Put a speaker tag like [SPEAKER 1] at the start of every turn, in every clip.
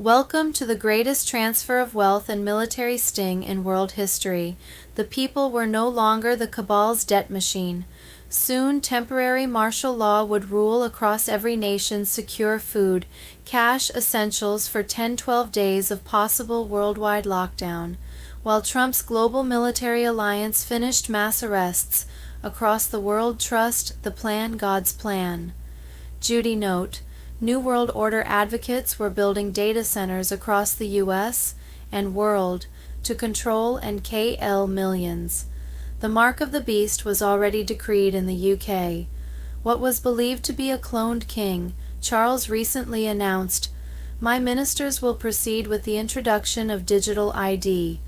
[SPEAKER 1] Welcome to the greatest transfer of wealth and military sting in world history. The people were no longer the cabal's debt machine. Soon, temporary martial law would rule across every nation's secure food, cash essentials for 10-12 days of possible worldwide lockdown, while Trump's global military alliance finished mass arrests across the world. Trust the plan, God's plan. Judy note: New World Order advocates were building data centers across the U.S. and world to control and kill millions. The mark of the beast was already decreed in the UK. What was believed to be a cloned king, Charles recently announced, "My ministers will proceed with the introduction of digital ID."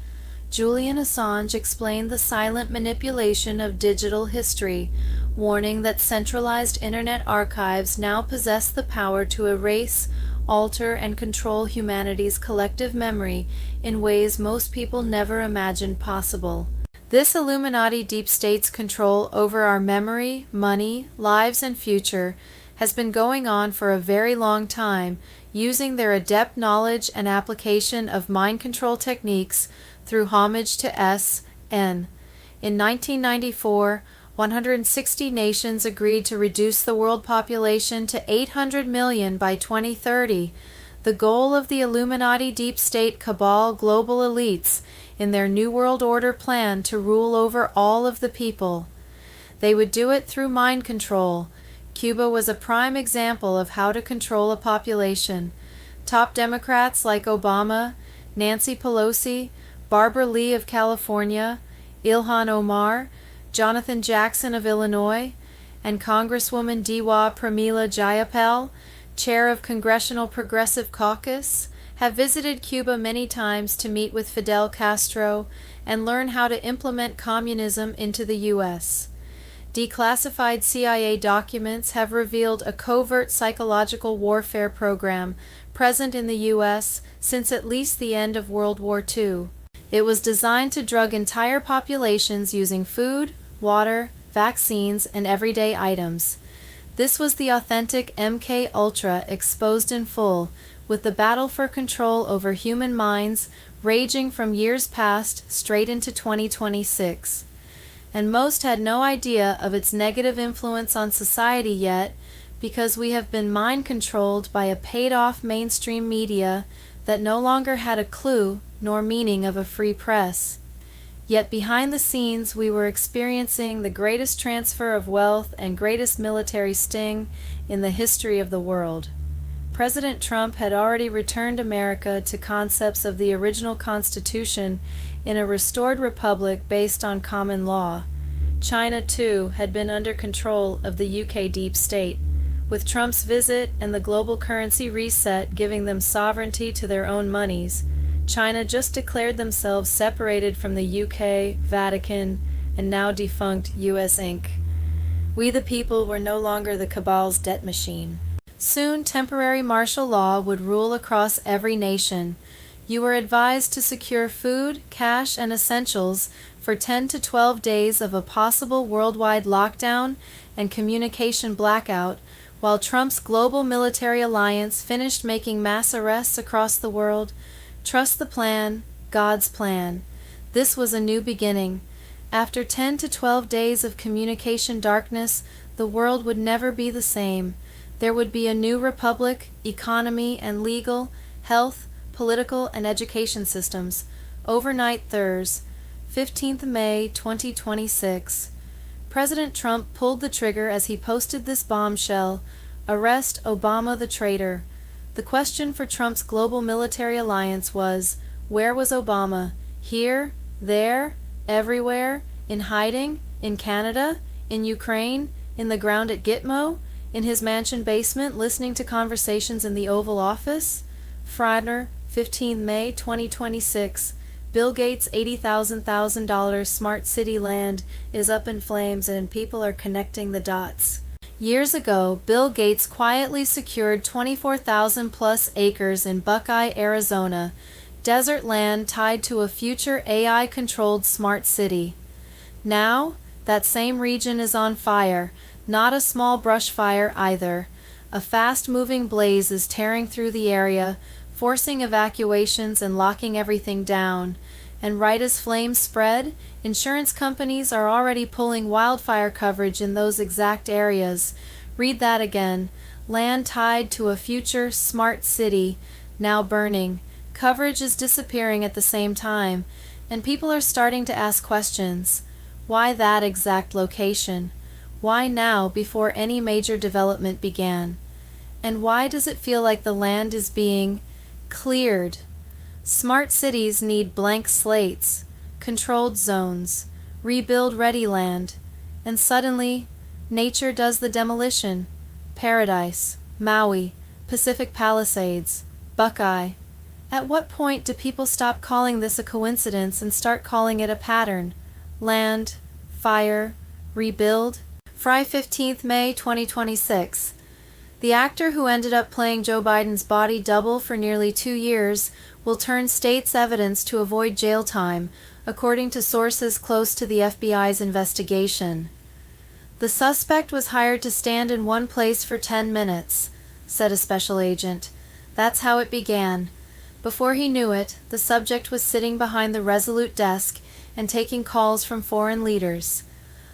[SPEAKER 1] Julian Assange explained the silent manipulation of digital history, warning that centralized internet archives now possess the power to erase, alter, and control humanity's collective memory in ways most people never imagined possible. This Illuminati deep state's control over our memory, money, lives, and future has been going on for a very long time, using their adept knowledge and application of mind control techniques through homage to S.N. In 1994, 160 nations agreed to reduce the world population to 800 million by 2030, the goal of the Illuminati deep state cabal global elites in their New World Order plan to rule over all of the people. They would do it through mind control. Cuba was a prime example of how to control a population. Top Democrats like Obama, Nancy Pelosi, Barbara Lee of California, Ilhan Omar, Jonathan Jackson of Illinois, and Congresswoman Dewa Pramila Jayapal, chair of Congressional Progressive Caucus, have visited Cuba many times to meet with Fidel Castro and learn how to implement communism into the U.S. Declassified CIA documents have revealed a covert psychological warfare program present in the U.S. since at least the end of World War II. It was designed to drug entire populations using food, water, vaccines, and everyday items. This was the authentic MK Ultra exposed in full, with the battle for control over human minds raging from years past straight into 2026. And most had no idea of its negative influence on society yet, because we have been mind-controlled by a paid-off mainstream media that no longer had a clue nor meaning of a free press. Yet behind the scenes we were experiencing the greatest transfer of wealth and greatest military sting in the history of the world. President Trump had already returned America to concepts of the original Constitution in a restored republic based on common law. China, too, had been under control of the UK deep state, with Trump's visit and the global currency reset giving them sovereignty to their own monies. China just declared themselves separated from the UK, Vatican, and now defunct US Inc. We the people were no longer the cabal's debt machine. Soon, temporary martial law would rule across every nation. You were advised to secure food, cash, and essentials for 10 to 12 days of a possible worldwide lockdown and communication blackout, while Trump's global military alliance finished making mass arrests across the world. Trust the plan, God's plan. This was a new beginning. After 10 to 12 days of communication darkness, the world would never be the same. There would be a new republic, economy, and legal, health, political, and education systems. Overnight Thurs, 15th May 2026. President Trump pulled the trigger as he posted this bombshell: "Arrest Obama the traitor." The question for Trump's global military alliance was, where was Obama? Here? There? Everywhere? In hiding? In Canada? In Ukraine? In the ground at Gitmo? In his mansion basement listening to conversations in the Oval Office? Friday, 15 May 2026. Bill Gates' $80,000 smart city land is up in flames and people are connecting the dots. Years ago, Bill Gates quietly secured 24,000 plus acres in Buckeye, Arizona, desert land tied to a future AI-controlled smart city. Now, that same region is on fire, not a small brush fire either. A fast-moving blaze is tearing through the area, forcing evacuations and locking everything down. And right as flames spread, insurance companies are already pulling wildfire coverage in those exact areas. Read that again. Land tied to a future smart city, now burning. Coverage is disappearing at the same time, and people are starting to ask questions. Why that exact location? Why now, before any major development began? And why does it feel like the land is being cleared? Smart cities need blank slates, controlled zones, rebuild-ready land, and suddenly, nature does the demolition. Paradise, Maui, Pacific Palisades, Buckeye. At what point do people stop calling this a coincidence and start calling it a pattern? Land, fire, rebuild? Friday, 15th May 2026. The actor who ended up playing Joe Biden's body double for nearly 2 years will turn state's evidence to avoid jail time, according to sources close to the FBI's investigation. The suspect was hired to stand in one place for 10 minutes, said a special agent. That's how it began. Before he knew it, the subject was sitting behind the Resolute desk and taking calls from foreign leaders.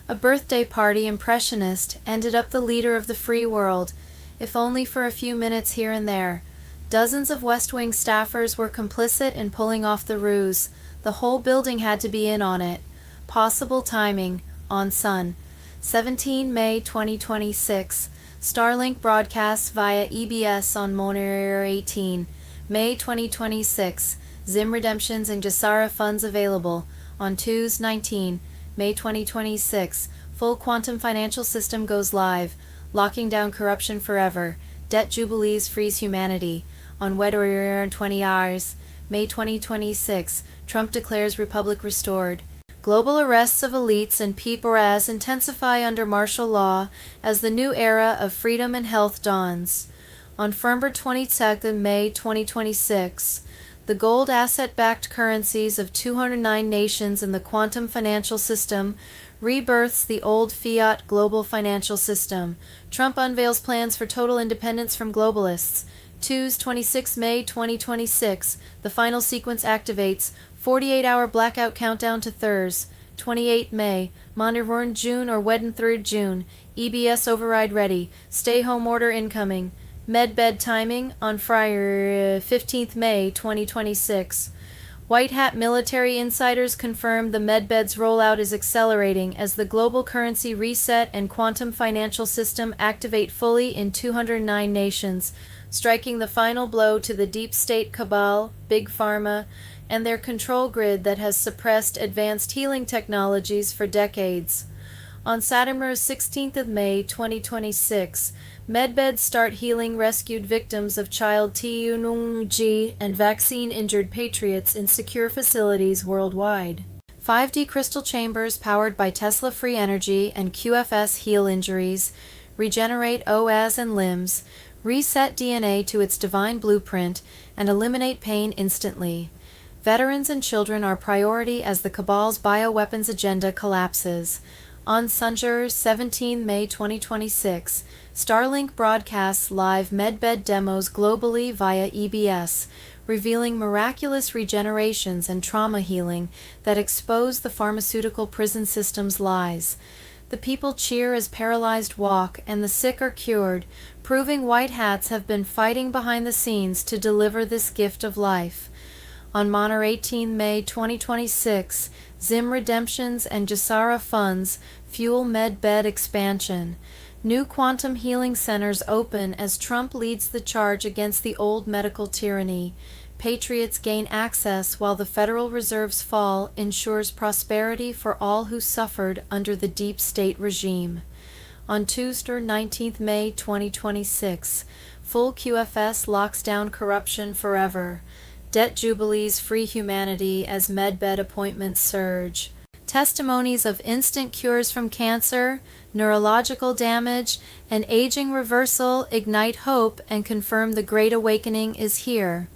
[SPEAKER 1] A birthday party impressionist ended up the leader of the free world, if only for a few minutes here and there. Dozens of West Wing staffers were complicit in pulling off the ruse. The whole building had to be in on it. Possible timing. On Sun. 17 May 2026. Starlink broadcasts via EBS on Monitor 18. May 2026. Zim redemptions and Jasara funds available. On Tuesday 19. May 2026. Full quantum financial system goes live. Locking down corruption forever. Debt jubilees frees humanity. On Wednesday 20 hours. May 2026. Trump declares republic restored. Global arrests of elites and people intensify under martial law as the new era of freedom and health dawns. On November 22nd, May 2026, the gold asset-backed currencies of 209 nations in the quantum financial system rebirths the old fiat global financial system. Trump unveils plans for total independence from globalists. Tuesday, 26 May 2026, the final sequence activates. 48-hour blackout countdown to Thursday, 28 May. Monitor June or Wednesday 3 June. EBS override ready. Stay home order incoming. Medbed timing on Friday, 15th May 2026. White Hat military insiders confirm the medbed's rollout is accelerating as the global currency reset and quantum financial system activate fully in 209 nations, striking the final blow to the deep state cabal, Big Pharma, and their control grid that has suppressed advanced healing technologies for decades. On Saturday, 16th of May 2026, medbeds start healing rescued victims of child TUNG and vaccine-injured patriots in secure facilities worldwide. 5D crystal chambers powered by Tesla Free Energy and QFS heal injuries, regenerate OAS and limbs, reset DNA to its divine blueprint, and eliminate pain instantly. Veterans and children are priority as the cabal's bioweapons agenda collapses. On Sunday, 17 May 2026, Starlink broadcasts live medbed demos globally via EBS, revealing miraculous regenerations and trauma healing that expose the pharmaceutical prison system's lies. The people cheer as paralyzed walk, and the sick are cured, proving white hats have been fighting behind the scenes to deliver this gift of life. On Monitor 18 May 2026, Zim redemptions and Jasara funds fuel medbed expansion. New quantum healing centers open as Trump leads the charge against the old medical tyranny. Patriots gain access while the Federal Reserve's fall ensures prosperity for all who suffered under the deep state regime. On Tuesday, 19th May 2026, full QFS locks down corruption forever. Debt jubilees free humanity as medbed appointments surge. Testimonies of instant cures from cancer, neurological damage, and aging reversal ignite hope and confirm the Great Awakening is here.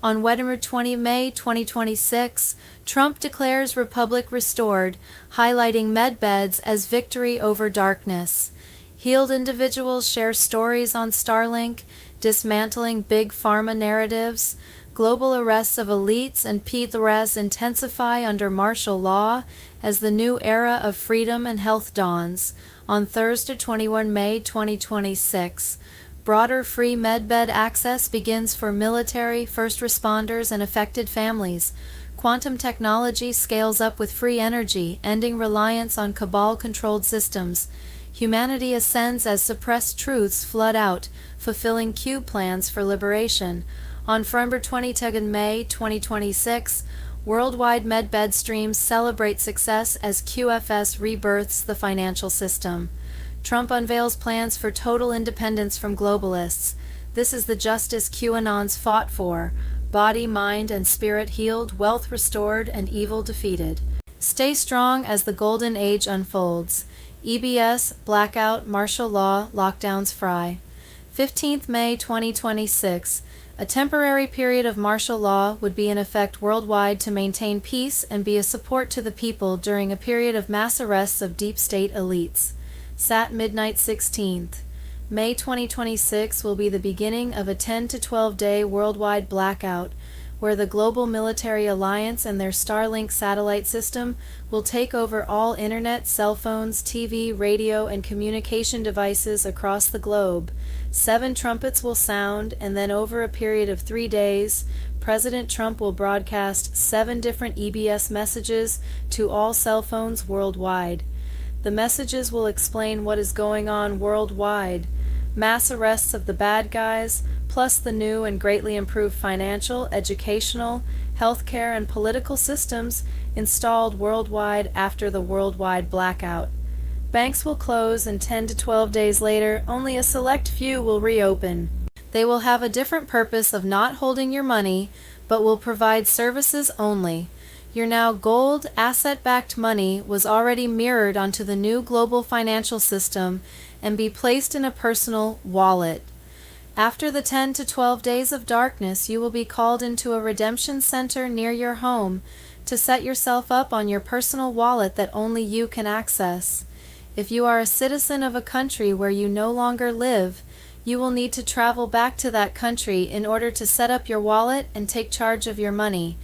[SPEAKER 1] On Wednesday, 20 May 2026, Trump declares Republic restored, highlighting medbeds as victory over darkness. Healed individuals share stories on Starlink, dismantling big pharma narratives, global arrests of elites and threats intensify under martial law as the new era of freedom and health dawns. On Thursday, 21 May 2026, broader free medbed access begins for military, first responders, and affected families. Quantum technology scales up with free energy, ending reliance on cabal-controlled systems. Humanity ascends as suppressed truths flood out, fulfilling cube plans for liberation. On Friday, 22 May 2026, worldwide medbed streams celebrate success as QFS rebirths the financial system. Trump unveils plans for total independence from globalists. This is the justice QAnons fought for: body, mind, and spirit healed, wealth restored, and evil defeated. Stay strong as the golden age unfolds. EBS, blackout, martial law, lockdowns fry. 15th May 2026. A temporary period of martial law would be in effect worldwide to maintain peace and be a support to the people during a period of mass arrests of deep state elites. Sat midnight 16th. May 2026 will be the beginning of a 10 to 12 day worldwide blackout, where the Global Military Alliance and their Starlink satellite system will take over all internet, cell phones, TV, radio, and communication devices across the globe. 7 trumpets will sound, and then over a period of 3 days, President Trump will broadcast 7 different EBS messages to all cell phones worldwide. The messages will explain what is going on worldwide: mass arrests of the bad guys, plus the new and greatly improved financial, educational, healthcare, and political systems installed worldwide after the worldwide blackout. Banks will close, and 10 to 12 days later, only a select few will reopen. They will have a different purpose of not holding your money, but will provide services only. Your now gold, asset-backed money was already mirrored onto the new global financial system and be placed in a personal wallet. After the 10 to 12 days of darkness, you will be called into a redemption center near your home to set yourself up on your personal wallet that only you can access. If you are a citizen of a country where you no longer live, you will need to travel back to that country in order to set up your wallet and take charge of your money.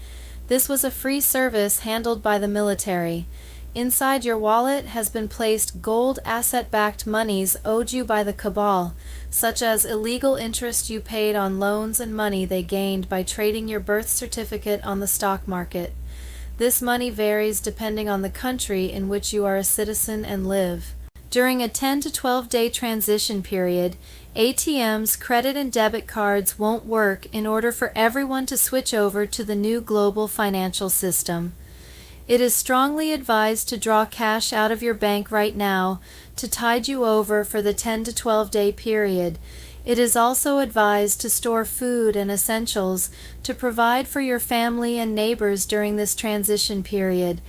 [SPEAKER 1] This was a free service handled by the military. Inside your wallet has been placed gold asset-backed monies owed you by the cabal, such as illegal interest you paid on loans and money they gained by trading your birth certificate on the stock market. This money varies depending on the country in which you are a citizen and live. During a 10 to 12 day transition period, ATMs, credit and debit cards won't work in order for everyone to switch over to the new global financial system. It is strongly advised to draw cash out of your bank right now to tide you over for the 10 to 12 day period. It is also advised to store food and essentials to provide for your family and neighbors during this transition period.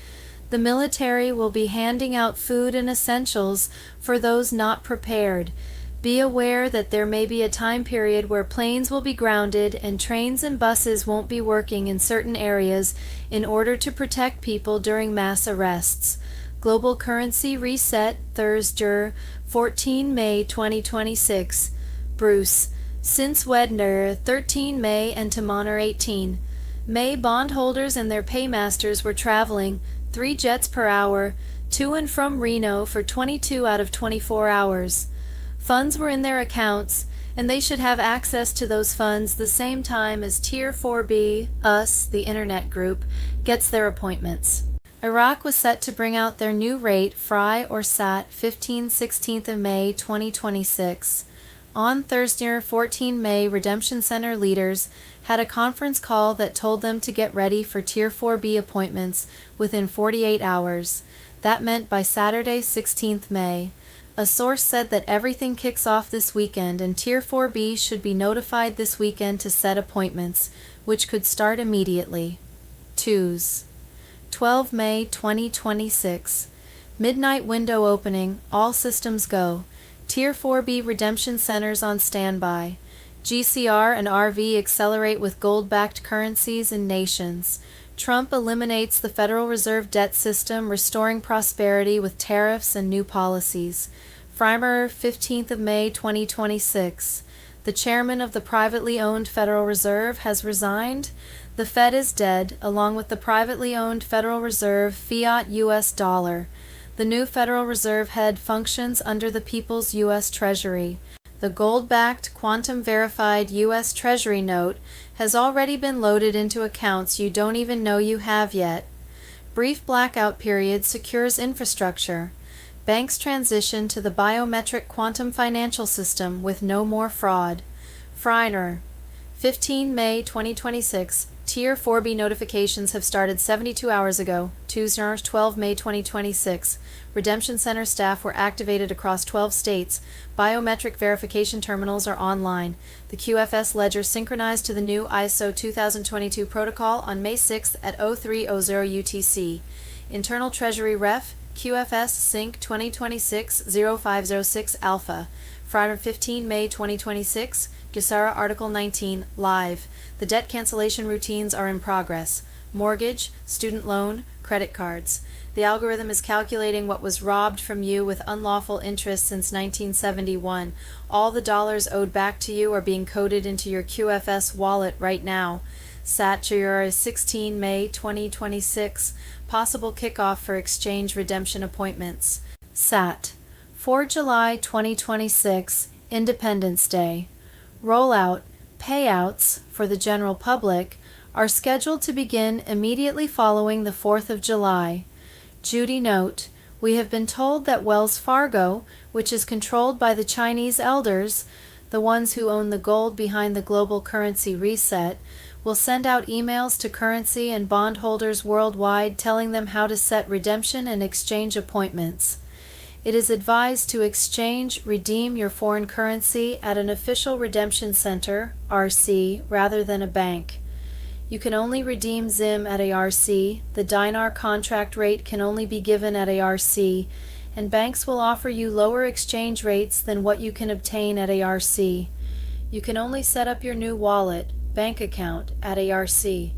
[SPEAKER 1] The military will be handing out food and essentials for those not prepared. Be aware that there may be a time period where planes will be grounded and trains and buses won't be working in certain areas in order to protect people during mass arrests. Global Currency Reset, Thursday, 14 May 2026. Bruce. Since Wedner, 13 May and Timoner 18 May, bondholders and their paymasters were traveling 3 jets per hour to and from Reno for 22 out of 24 hours. Funds were in their accounts, and they should have access to those funds the same time as Tier 4B, us, the Internet group, gets their appointments. Iraq was set to bring out their new rate, FRI or SAT, 16th of May 2026. On Thursday, 14 May, Redemption Center leaders had a conference call that told them to get ready for Tier 4B appointments within 48 hours. That meant by Saturday, 16th May. A source said that everything kicks off this weekend and Tier 4B should be notified this weekend to set appointments, which could start immediately. 2s. 12 May 2026. Midnight window opening, all systems go. Tier 4B redemption centers on standby. GCR and RV accelerate with gold-backed currencies and nations. Trump eliminates the Federal Reserve debt system, restoring prosperity with tariffs and new policies. Friday, 15th of May 2026. The chairman of the privately owned Federal Reserve has resigned. The Fed is dead, along with the privately owned Federal Reserve fiat U.S. dollar. The new Federal Reserve head functions under the People's U.S. Treasury. The gold-backed, quantum-verified U.S. Treasury note has already been loaded into accounts you don't even know you have yet. Brief blackout period secures infrastructure. Banks transition to the biometric quantum financial system with no more fraud. Freiner, 15 May 2026. Tier 4B notifications have started 72 hours ago, Tuesday, 12 May 2026. Redemption Center staff were activated across 12 states. Biometric verification terminals are online. The QFS ledger synchronized to the new ISO 2022 protocol on May 6 at 0300 UTC. Internal Treasury Ref, QFS Sync 2026-0506 Alpha. Friday 15 May 2026. Gesara Article 19, live. The debt cancellation routines are in progress. Mortgage, student loan, credit cards. The algorithm is calculating what was robbed from you with unlawful interest since 1971. All the dollars owed back to you are being coded into your QFS wallet right now. Saturday 16 May 2026. Possible kickoff for exchange redemption appointments. SAT. 4 July 2026, Independence Day. Rollout, payouts for the general public are scheduled to begin immediately following the 4th of July. Judy note, we have been told that Wells Fargo, which is controlled by the Chinese elders, the ones who own the gold behind the global currency reset, will send out emails to currency and bondholders worldwide telling them how to set redemption and exchange appointments. It is advised to redeem your foreign currency at an official redemption center, RC, rather than a bank. You can only redeem ZIM at a RC, the dinar contract rate can only be given at a RC, and banks will offer you lower exchange rates than what you can obtain at a RC. You can only set up your new wallet, bank account, at a RC.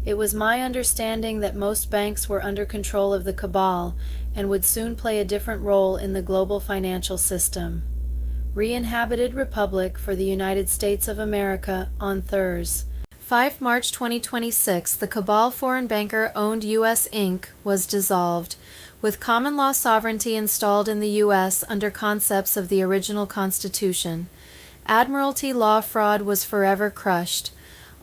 [SPEAKER 1] It was my understanding that most banks were under control of the cabal and would soon play a different role in the global financial system. Re-inhabited Republic for the United States of America on Thursday. 5 March 2026, the cabal foreign banker-owned U.S. Inc. was dissolved, with common law sovereignty installed in the U.S. under concepts of the original Constitution. Admiralty law fraud was forever crushed.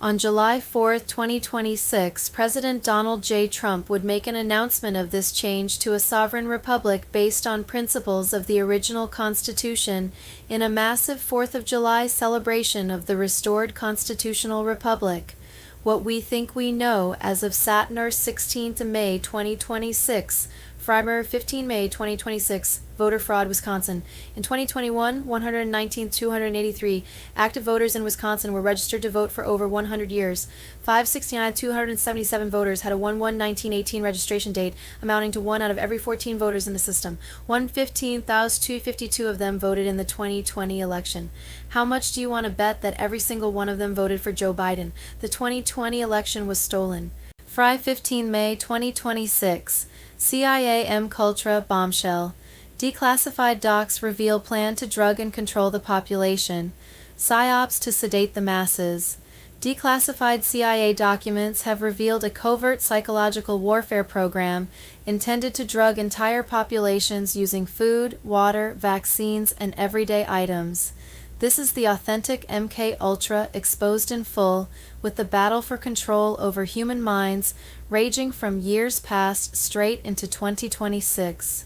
[SPEAKER 1] On July 4, 2026, President Donald J. Trump would make an announcement of this change to a sovereign republic based on principles of the original Constitution in a massive 4th of July celebration of the restored constitutional republic. What we think we know as of Saturday 16 May 2026, Friday 15 May 2026, voter fraud, Wisconsin. In 2021, 119,283 active voters in Wisconsin were registered to vote for over 100 years. 569,277 voters had a 1/1/1918 registration date, amounting to 1 out of every 14 voters in the system. 115,252 of them voted in the 2020 election. How much do you want to bet that every single one of them voted for Joe Biden? The 2020 election was stolen. Friday 15 May 2026. CIA MKUltra bombshell. Declassified docs reveal plan to drug and control the population. PSYOPs to sedate the masses. Declassified CIA documents have revealed a covert psychological warfare program intended to drug entire populations using food, water, vaccines, and everyday items. This is the authentic MKUltra exposed in full, with the battle for control over human minds raging from years past straight into 2026.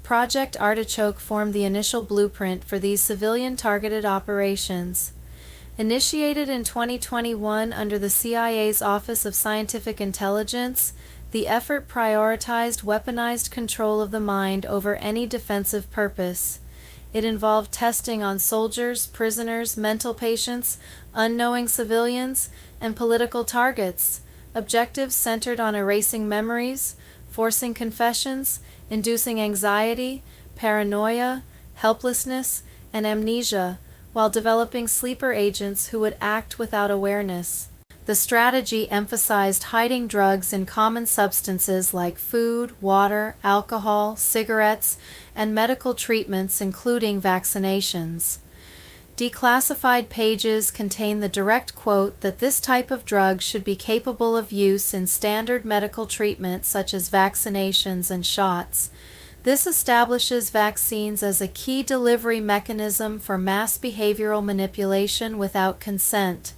[SPEAKER 1] Project Artichoke formed the initial blueprint for these civilian-targeted operations. Initiated in 2021 under the CIA's Office of Scientific Intelligence, the effort prioritized weaponized control of the mind over any defensive purpose. It involved testing on soldiers, prisoners, mental patients, unknowing civilians, and political targets. Objectives centered on erasing memories, forcing confessions, inducing anxiety, paranoia, helplessness, and amnesia, while developing sleeper agents who would act without awareness. The strategy emphasized hiding drugs in common substances like food, water, alcohol, cigarettes, and medical treatments including vaccinations. Declassified pages contain the direct quote that this type of drug should be capable of use in standard medical treatment such as vaccinations and shots. This establishes vaccines as a key delivery mechanism for mass behavioral manipulation without consent.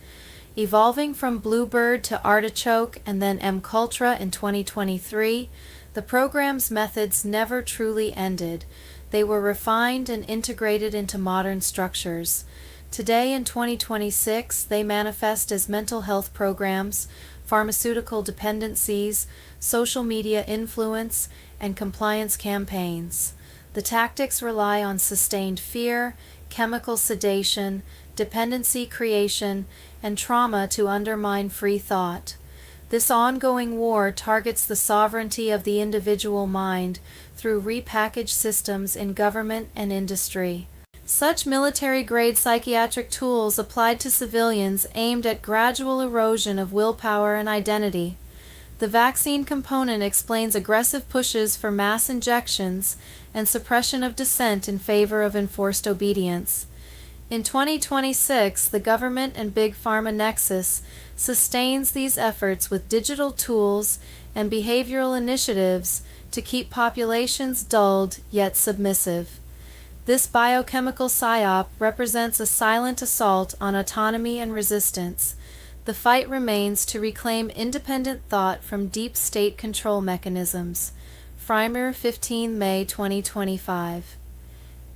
[SPEAKER 1] Evolving from Bluebird to Artichoke and then MKUltra in 2023, the program's methods never truly ended. They were refined and integrated into modern structures. Today in 2026, they manifest as mental health programs, pharmaceutical dependencies, social media influence, and compliance campaigns. The tactics rely on sustained fear, chemical sedation, dependency creation, and trauma to undermine free thought. This ongoing war targets the sovereignty of the individual mind through repackaged systems in government and industry. Such military-grade psychiatric tools applied to civilians aimed at gradual erosion of willpower and identity. The vaccine component explains aggressive pushes for mass injections and suppression of dissent in favor of enforced obedience. In 2026, the government and Big Pharma nexus sustains these efforts with digital tools and behavioral initiatives to keep populations dulled yet submissive. This biochemical psyop represents a silent assault on autonomy and resistance. The fight remains to reclaim independent thought from deep state control mechanisms. Freimer, 15 May 2025.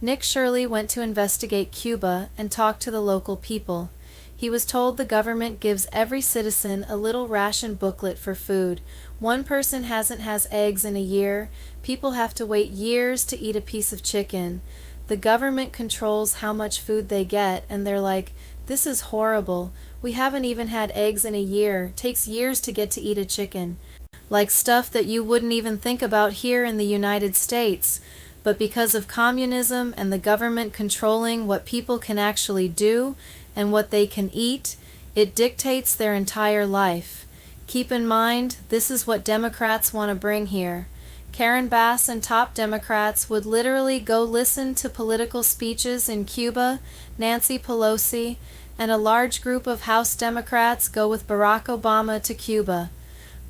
[SPEAKER 1] Nick Shirley went to investigate Cuba and talk to the local people. He was told the government gives every citizen a little ration booklet for food. One person hasn't had eggs in a year. People have to wait years to eat a piece of chicken. The government controls how much food they get, and they're like, this is horrible. We haven't even had eggs in a year. Takes years to get to eat a chicken. Like stuff that you wouldn't even think about here in the United States. But because of communism and the government controlling what people can actually do and what they can eat, it dictates their entire life. Keep in mind, this is what Democrats want to bring here. Karen Bass and top Democrats would literally go listen to political speeches in Cuba, Nancy Pelosi, and a large group of House Democrats go with Barack Obama to Cuba.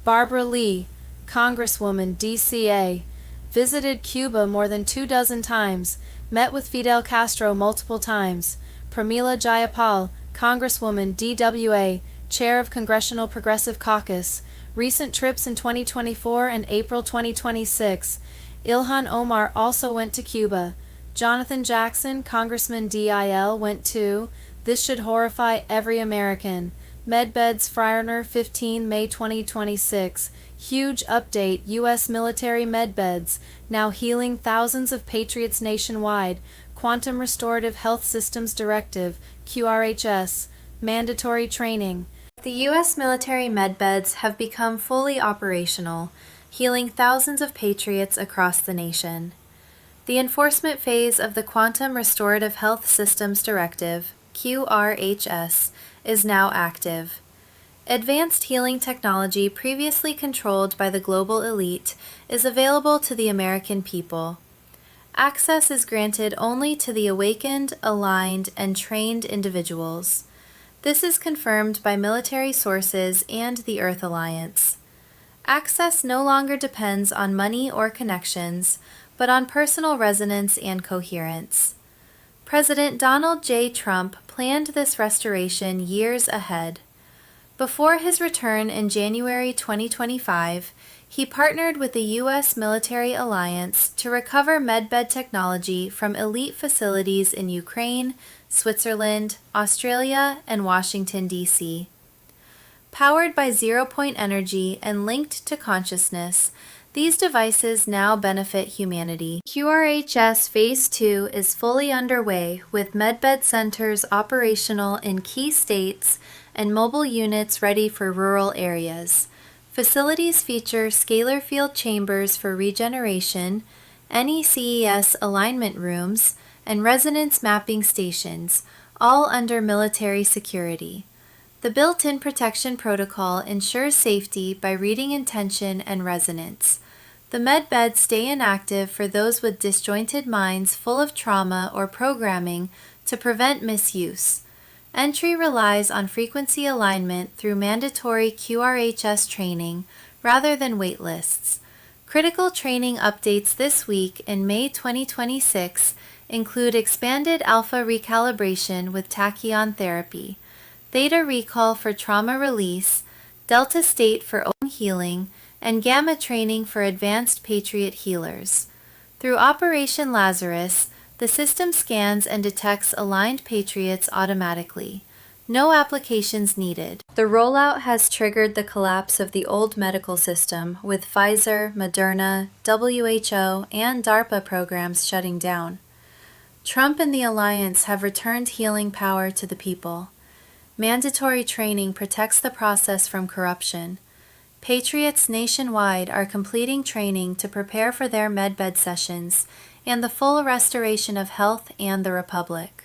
[SPEAKER 1] Barbara Lee, Congresswoman, DCA, visited Cuba more than 24 times, met with Fidel Castro multiple times. Pramila Jayapal, Congresswoman, DWA, Chair of Congressional Progressive Caucus, recent trips in 2024 and April 2026. Ilhan Omar also went to Cuba. Jonathan Jackson, Congressman DIL, went to. This should horrify every American. Medbed's Freiner, 15 May 2026. Huge update, U.S. military medbeds, now healing thousands of patriots nationwide. Quantum Restorative Health Systems Directive, QRHS, mandatory training. The U.S. military medbeds have become fully operational, healing thousands of patriots across the nation. The enforcement phase of the Quantum Restorative Health Systems Directive, QRHS, is now active. Advanced healing technology previously controlled by the global elite is available to the American people. Access is granted only to the awakened, aligned, and trained individuals. This is confirmed by military sources and the Earth Alliance. Access no longer depends on money or connections, but on personal resonance and coherence. President Donald J. Trump planned this restoration years ahead. Before his return in January 2025, he partnered with the U.S. Military Alliance to recover medbed technology from elite facilities in Ukraine, Switzerland, Australia, and Washington, D.C. Powered by zero-point energy and linked to consciousness, these devices now benefit humanity. QRHS Phase 2 is fully underway, with medbed centers operational in key states and mobile units ready for rural areas. Facilities feature scalar field chambers for regeneration, NECES alignment rooms, and resonance mapping stations, all under military security. The built-in protection protocol ensures safety by reading intention and resonance. The medbeds stay inactive for those with disjointed minds full of trauma or programming to prevent misuse. Entry relies on frequency alignment through mandatory QRHS training rather than wait lists. Critical training updates this week in May 2026 include expanded alpha recalibration with tachyon therapy, theta recall for trauma release, delta state for own healing, and gamma training for advanced Patriot healers. Through Operation Lazarus, the system scans and detects aligned Patriots automatically. No applications needed. The rollout has triggered the collapse of the old medical system, with Pfizer, Moderna, WHO, and DARPA programs shutting down. Trump and the alliance have returned healing power to the people. Mandatory training protects the process from corruption. Patriots nationwide are completing training to prepare for their medbed sessions and the full restoration of health and the Republic.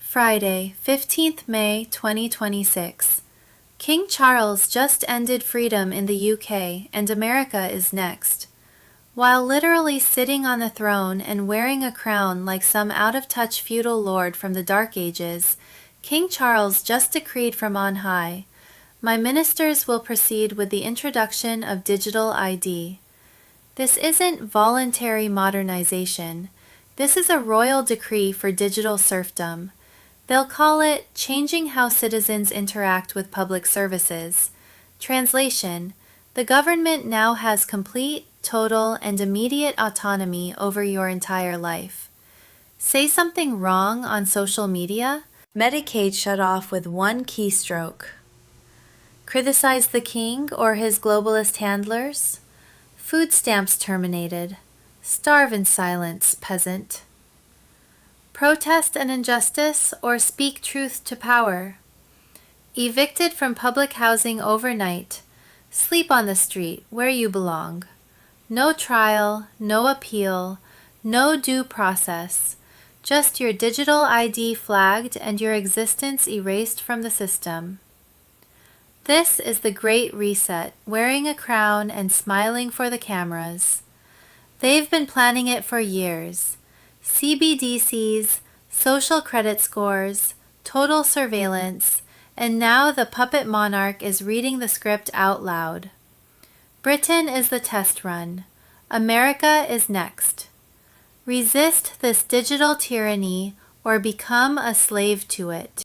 [SPEAKER 1] Friday, 15th May 2026. King Charles just ended freedom in the UK, and America is next. While literally sitting on the throne and wearing a crown like some out-of-touch feudal lord from the Dark Ages, King Charles just decreed from on high, "My ministers will proceed with the introduction of digital ID." This isn't voluntary modernization. This is a royal decree for digital serfdom. They'll call it changing how citizens interact with public services. Translation: the government now has complete, total, and immediate autonomy over your entire life. Say something wrong on social media? Medicaid shut off with one keystroke. Criticize the king or his globalist handlers? Food stamps terminated. Starve in silence, peasant. Protest an injustice or speak truth to power? Evicted from public housing overnight. Sleep on the street where you belong. No trial, no appeal, no due process. Just your digital ID flagged and your existence erased from the system. This is the Great Reset, wearing a crown and smiling for the cameras. They've been planning it for years. CBDCs, social credit scores, total surveillance, and now the puppet monarch is reading the script out loud. Britain is the test run. America is next. Resist this digital tyranny or become a slave to it.